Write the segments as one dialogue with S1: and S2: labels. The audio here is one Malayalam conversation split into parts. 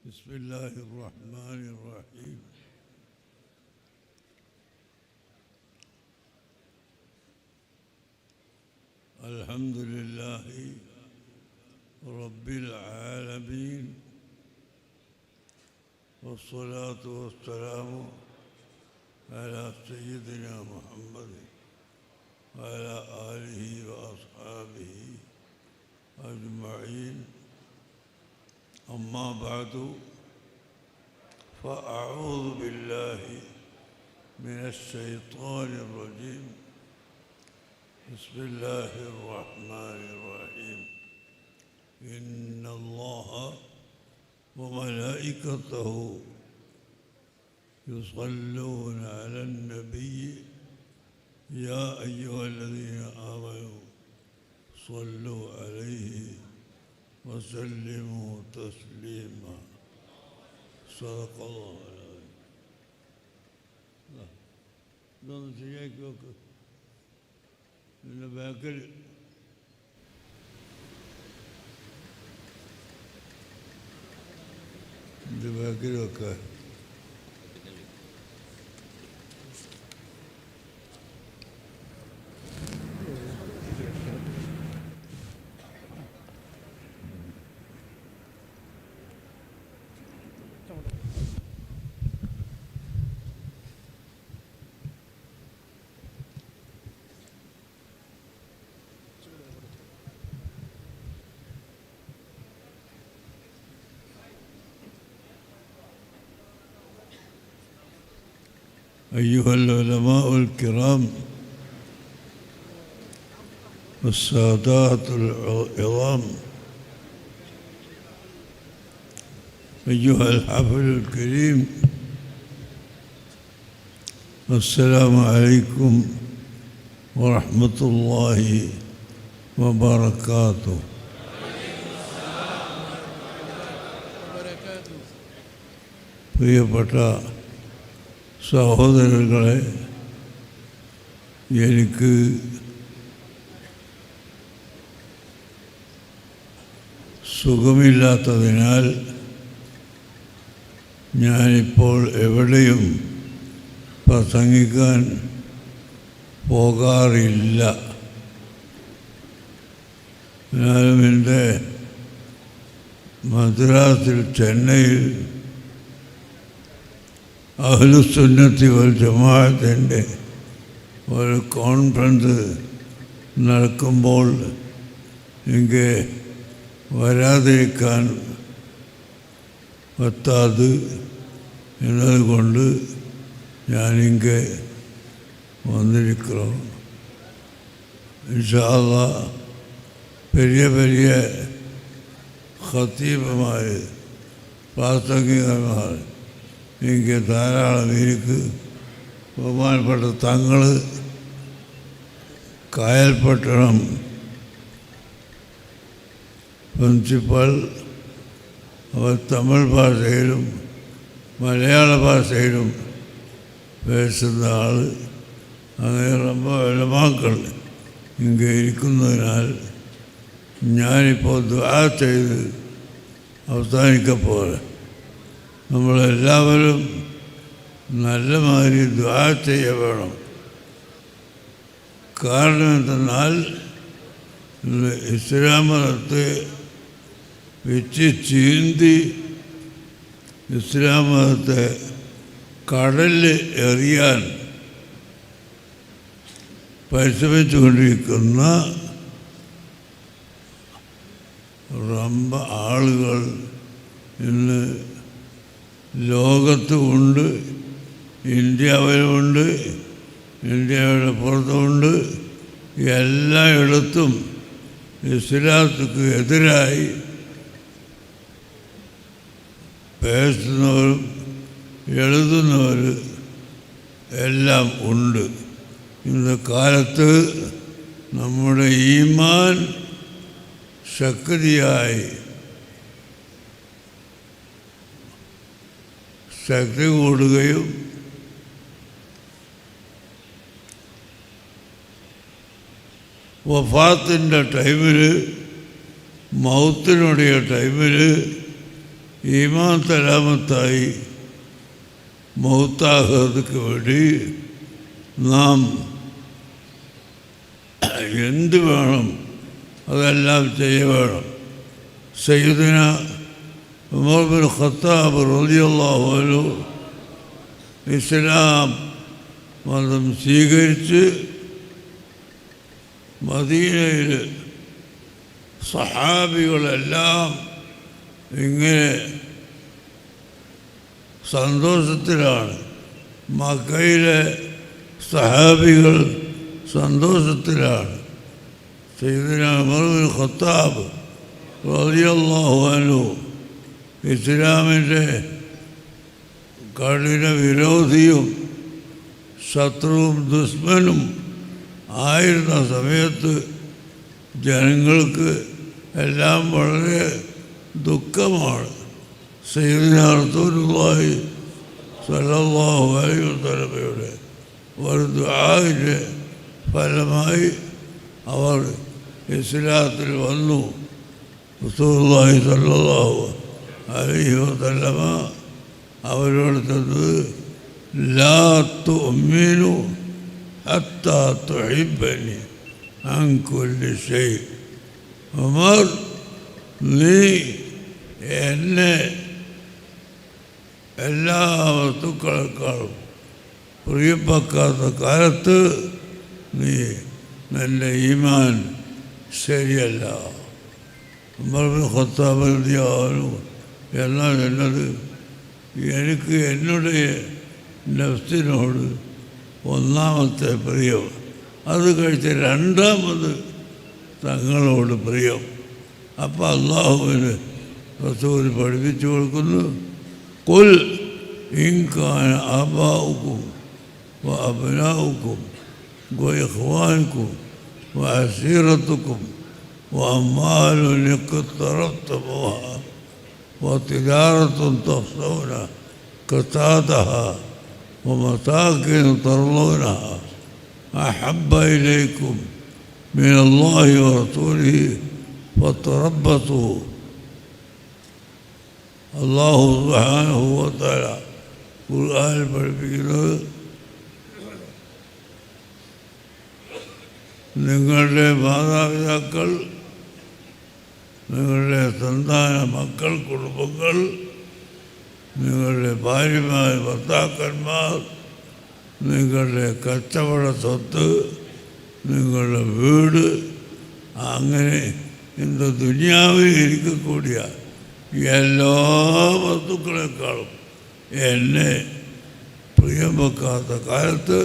S1: بسم الله الرحمن الرحيم. الحمد لله رب العالمين، والصلاة والسلام على سيدنا محمد وعلى آله وأصحابه أجمعين. أما بعد، فأعوذ بالله من الشيطان الرجيم. بسم الله الرحمن الرحيم. إن الله وملائكته يصلون على النبي يا أيها الذين آمنوا صلوا عليه وسلموا تسليما. صدق الله العظيم. ഇതൊന്ന് ശരിയാക്കി വെക്ക്. പിന്നെ ബാക്കിൽ ഇത് ബാക്കിൽ വെക്കാൻ. أيها العلماء الكرام والسادات العظام، أيها الحفل الكريم، السلام عليكم ورحمة الله وبركاته. പ്രിയപ്പെട്ട സഹോദരങ്ങളെ, എനിക്ക് സുഖമില്ലാത്തതിനാൽ ഞാനിപ്പോൾ എവിടെയും പ്രസംഗിക്കാൻ പോകാറില്ല. എന്നാലും എൻ്റെ മദ്രാസിൽ, ചെന്നൈയിൽ അഹ്ലുസുന്നത്തി വൽ ജമാഅത്തിൻ്റെ ഒരു കോൺഫറൻസ് നടക്കുമ്പോൾ എനിക്ക് വരാതിരിക്കാൻ പറ്റാതെ എന്നതുകൊണ്ട് ഞാനിങ്ങ് വന്നിരിക്കുന്നു. ഇൻഷാ അല്ലാഹ് പെരിയ പെരിയ ഖതീബുമാർ, പ്രാസംഗികന്മാർ എനിക്ക് ധാരാളം. എനിക്ക് ബഹുമാനപ്പെട്ട തങ്ങൾ കായൽപട്ടണം പ്രിൻസിപ്പൽ, അവർ തമിഴ് ഭാഷയിലും മലയാള ഭാഷയിലും പേശുന്ന ആൾ, അങ്ങനെ ரொம்ப ഉലമാക്കൾ ഇங்கே ഇരിക്കുന്നതിനാൽ ഞാനിപ്പോൾ ദുആ ചെയ്ത് അവസാനിക്കപ്പോലെ നമ്മളെല്ലാവരും നല്ല മാതിരി ദുആ ചെയ്യ വേണം. കാരണം എന്തെന്നാൽ ഇസ്ലാം മതത്തെ വെച്ച് ചീന്തി ഇസ്ലാം മതത്തെ കടലിൽ എറിയാൻ പരിശ്രമിച്ചുകൊണ്ടിരിക്കുന്ന റമ്പ ആളുകൾ ഇന്ന് ലോകത്തുമുണ്ട്, ഇന്ത്യയിലുമുണ്ട്, ഇന്ത്യയുടെ പുറത്തുമുണ്ട്. എല്ലായിടത്തും ഇസ്ലാമത്തിന് എതിരായി പേശുന്നവരും എഴുതുന്നവരും എല്ലാം ഉണ്ട്. ഇന്നത്തെ കാലത്ത് നമ്മുടെ ഈമാൻ ശക്തിയായി ശക്തി കൂടുകയും വഫാത്തിൻ്റെ ടൈമിൽ, മൗത്തിനുடைய ടൈമിൽ ഈമാൻ സലാമത്തായി മൗത്താകുന്നതിന് വേണ്ടി നാം എന്ത് വേണം അതെല്ലാം ചെയ്യവേണം. സയ്യിദുന ഉമർ ബിൻ ഖത്താബ് റളിയല്ലാഹു അൻഹു ഇസ്ലാം മതം സ്വീകരിച്ച് മദീനയിൽ സഹാബികളെല്ലാം ഇങ്ങനെ സന്തോഷത്തിലാണ്. മക്കയിലെ സഹാബികൾ സന്തോഷത്തിലാണ്. സയ്യിദുന ഉമർ ബിൻ ഖത്താബ് റളിയല്ലാഹു അൻഹു ഇസ്ലാമിൻ്റെ കഠിന വിരോധിയും ശത്രുവും ദുശ്മനും ആയിരുന്ന സമയത്ത് ജനങ്ങൾക്ക് എല്ലാം വളരെ ദുഃഖമാണ്. സയ്യിദുന റസൂലുള്ളാഹി സ്വല്ലല്ലാഹു അലൈഹി വസല്ലമയുടെ ഒരു ദുആഇൻ്റെ ഫലമായി അവർ ഇസ്ലാത്തിൽ വന്നു. റസൂലുള്ളാഹി സ്വല്ലല്ലാഹു അലൈഹി വസല്ലമ അവരോട് തന്നത് ലാ തുഅ്മിനു ഹത്താ തുഹിബ്ബനി അൻ കുല്ലി ഷൈ. ഉമർ, നീ എന്നെ എല്ലാ വസ്തുക്കളെക്കാളും പ്രിയപ്പെക്കാത്ത കാലത്ത് നീ നിൻ്റെ ഈമാൻ ശരിയല്ല. ഉമർ ബിൻ ഖത്താബ് റളിയല്ലാഹു അൻഹു എന്നാൽ എന്നത് എനിക്ക് എന്നുடைய നഫ്സിനോട് ഒന്നാമത്തെ പ്രിയം, അത് കഴിച്ച് രണ്ടാമത് തങ്ങളോട് പ്രിയം. അപ്പോൾ അള്ളാഹുവിന് റസൂൽ പഠിപ്പിച്ചു കൊടുക്കുന്നു, ഖുൽ ഇൻ കാന ആബാഉകും വ അബ്നാഉകും വ ഇഖ്വാനുകും വ അശീറത്തുകും വ അമ്വാലുൻ ഇഖ്തറഫ്തുമുഹാ വ തിജാറത്തുൻ തഖ്ശൗന കസാദഹാ വ മസാകിൻ തർളൂനഹാ അഹബ്ബ ഇലൈക്കും മിനല്ലാഹി വ റസൂലിഹി ഫതറബ്ബസൂ. അല്ലാഹു സുബ്ഹാനഹു വ തആല ഖുർആനിൽ പഠിപ്പിക്കുന്നത്, നിങ്ങളുടെ മാതാപിതാക്കൾ, നിങ്ങളുടെ സന്താന മക്കൾ, കുടുംബങ്ങൾ, നിങ്ങളുടെ ഭാര്യമാർ, ഭർത്താക്കന്മാർ, നിങ്ങളുടെ കച്ചവട സ്വത്ത്, നിങ്ങളുടെ വീട്, അങ്ങനെ ഇന്ന് ദുനിയാവിൽ ഇരിക്കക്കൂടിയ എല്ലാ വസ്തുക്കളെക്കാളും എന്നെ പ്രിയം വെക്കാത്ത കാലത്ത്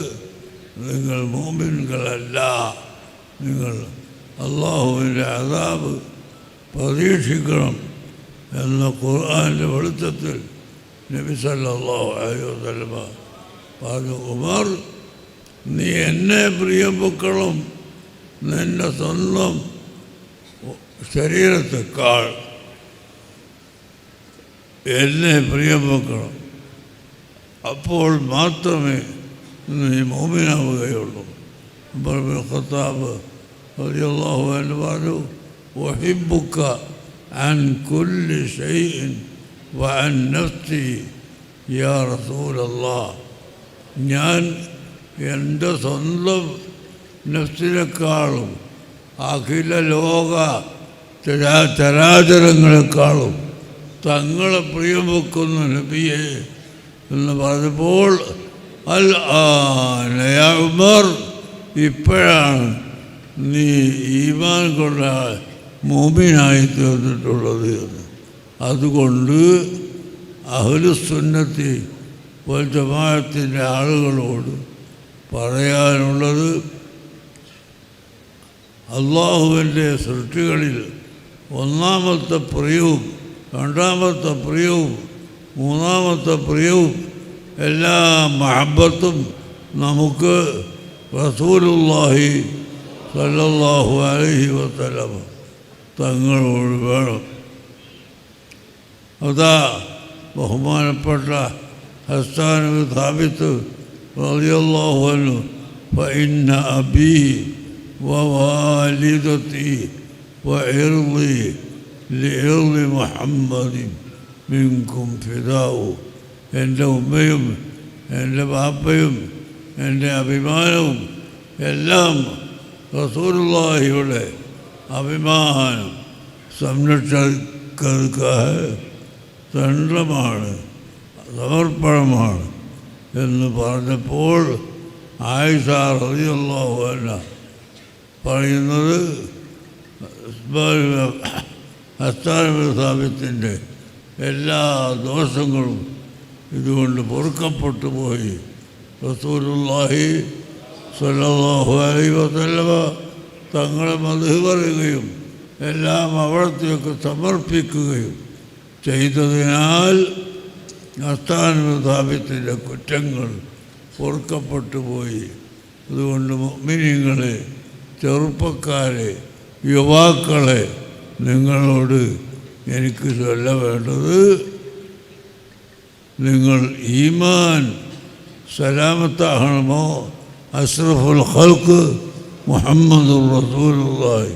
S1: നിങ്ങൾ മുഅ്മിനുകളല്ല. നിങ്ങൾ അള്ളാഹുവിൻ്റെ അദാബ് പ്രതീക്ഷിക്കണം എന്ന ഖുർആനിൻ്റെ വെളിച്ചത്തിൽ നബി സല്ലല്ലാഹു അലൈഹി വസല്ലമ പറഞ്ഞു, ഉമർ, നീ എന്നെ പ്രിയം വെക്കണം നിൻ്റെ സ്വന്തം ശരീരത്തെക്കാൾ എന്നെ പ്രിയം വെക്കണം. അപ്പോൾ മാത്രമേ നീ മുഅ്മിനാവുകയുള്ളൂ. ഉമർ ബിൻ ഖത്താബ് റളിയല്ലാഹു അൻഹു പറഞ്ഞു, ഉഹിബ്ബുക അൻ കുല്ലി ഷൈഇൻ വ അൻ നഫ്സി യാ റസൂലല്ലാഹ്. ഞാൻ എൻ്റെ സ്വന്തം നഫ്സിനെക്കാളും അഖില ലോക ചരാചരങ്ങളെക്കാളും തങ്ങളെ പ്രിയം വെക്കുന്ന നബിയെ എന്ന് പറഞ്ഞപ്പോൾ, അൽ ആന യാ ഉമർ, ഇപ്പോഴാണ് നീ ഈമാൻ കൊണ്ട മുഅ്മിനായി തീർന്നിട്ടുള്ളത് എന്ന്. അതുകൊണ്ട് അഹ്ലുസുന്നത്തി വൽ ജമാഅത്തിൻ്റെ ആളുകളോട് പറയാനുള്ളത്, അള്ളാഹുവിൻ്റെ സൃഷ്ടികളിൽ ഒന്നാമത്തെ പ്രിയവും രണ്ടാമത്തെ പ്രിയവും മൂന്നാമത്തെ പ്രിയവും എല്ലാ മഹബത്തും നമുക്ക് റസൂലുള്ളാഹി സ്വല്ലല്ലാഹു അലൈഹി വസല്ലം തങ്ങളോട് വേണം. അതാ ബഹുമാനപ്പെട്ട ഹസ്സാൻ ബിൻ സാബിത്ത് റളിയല്ലാഹു അൻഹു, ഫഇന്ന അബീ വവാലിദതി വഇർളി ലിഇർളി മുഹമ്മദിൻ മിൻകും ഫിദാഉ. എൻ്റെ ഉമ്മയും എൻ്റെ ബാപ്പയും എൻ്റെ അഭിമാനവും എല്ലാം റസൂലുള്ളാഹിയുടെ അഭിമാനം സംരക്ഷിക്കായ ദണ്ഡമാണ്, സമർപ്പണമാണ് എന്ന് പറഞ്ഞപ്പോൾ ആയിഷ റളിയല്ലാഹു അൻഹ പറയുന്നത് ഹസ്സാൻ ഇബ്നു സാബിത്തിൻ്റെ എല്ലാ ദോഷങ്ങളും ഇതുകൊണ്ട് പൊറുക്കപ്പെട്ടു പോയി. റസൂലുള്ളാഹി സ്വല്ലല്ലാഹു അലൈഹി വസല്ലമ തങ്ങളെ മദ്ഹ് പറയുകയും എല്ലാം അവിടത്തേക്ക് സമർപ്പിക്കുകയും ചെയ്തതിനാൽ ഹസ്സാൻ ഇബ്നു സാബിത്തിൻ്റെ കുറ്റങ്ങൾ പൊറുക്കപ്പെട്ടു പോയി. അതുകൊണ്ട് മുഅ്മിനീങ്ങളെ, ചെറുപ്പക്കാരെ, യുവാക്കളെ, നിങ്ങളോട് എനിക്ക് ചൊല്ല വേണ്ടത്, നിങ്ങൾ ഈമാൻ സലാമത്താകണമോ അഷ്റഫുൽ ഖൽഖ് മുഹമ്മദുർ റസൂലുള്ളാഹി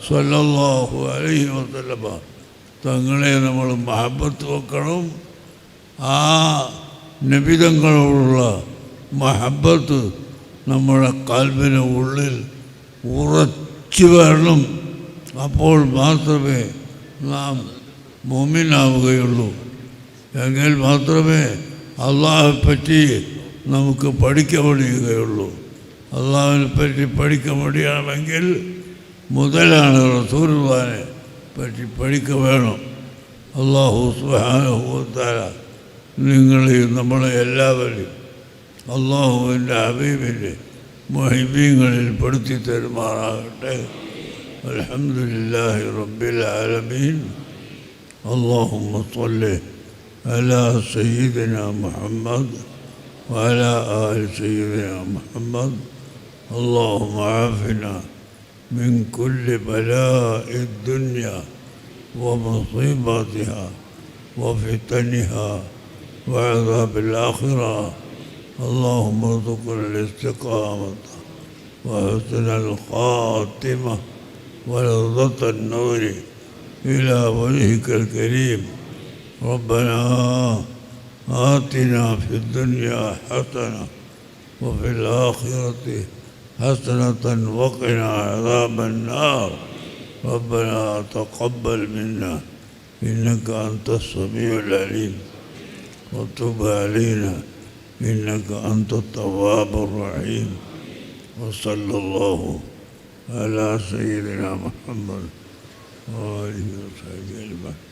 S1: സ്വല്ലല്ലാഹു അലൈഹി വസല്ലമ തങ്ങളെ നമ്മൾ മഹബത്ത് വെക്കണം. ആ നബിതങ്ങളോടുള്ള മഹബത്ത് നമ്മുടെ ഖൽബിന് ഉള്ളിൽ ഉറച്ചു വരണം. അപ്പോൾ മാത്രമേ നാം മുഅ്മിനാവുകയുള്ളൂ. എങ്കിൽ മാത്രമേ അള്ളാഹുവെപ്പറ്റി നമുക്ക് പഠിക്കാൻ കഴിയുകയുള്ളൂ. അള്ളാഹുവിനെ പറ്റി പഠിക്കാൻ കഴിയണമെങ്കിൽ മുതലാണ് റസൂലുള്ളാഹിനെ പറ്റി പഠിക്കുക വേണം. അല്ലാഹു സുബ്ഹാനഹു വ തആല നിങ്ങളെയും നമ്മളെ എല്ലാവരെയും അള്ളാഹുവിൻ്റെ ഹബീബിൻ്റെ മുഹിബീങ്ങളിൽ പെടുത്തി തരുമാറാകട്ടെ. അൽഹംദുലില്ലാഹി റബ്ബിൽ ആലമീൻ. اللهم صل على سيدنا محمد وعلى آل سيدنا محمد. اللهم عافنا من كل بلاء الدنيا ومصيباتها وفتنها وعذاب الآخرة. اللهم ارزقنا الاستقامة وحسن الخاتمة ولذة النور إلى وجهك الكريم. ربنا آتنا في الدنيا حسنة وفي الآخرة حسنة وقنا عذاب النار. ربنا تقبل منا إنك أنت السميع العليم وتب علينا إنك أنت التواب الرحيم. وصلى الله على سيدنا محمد وآله وصحبه أجمعين.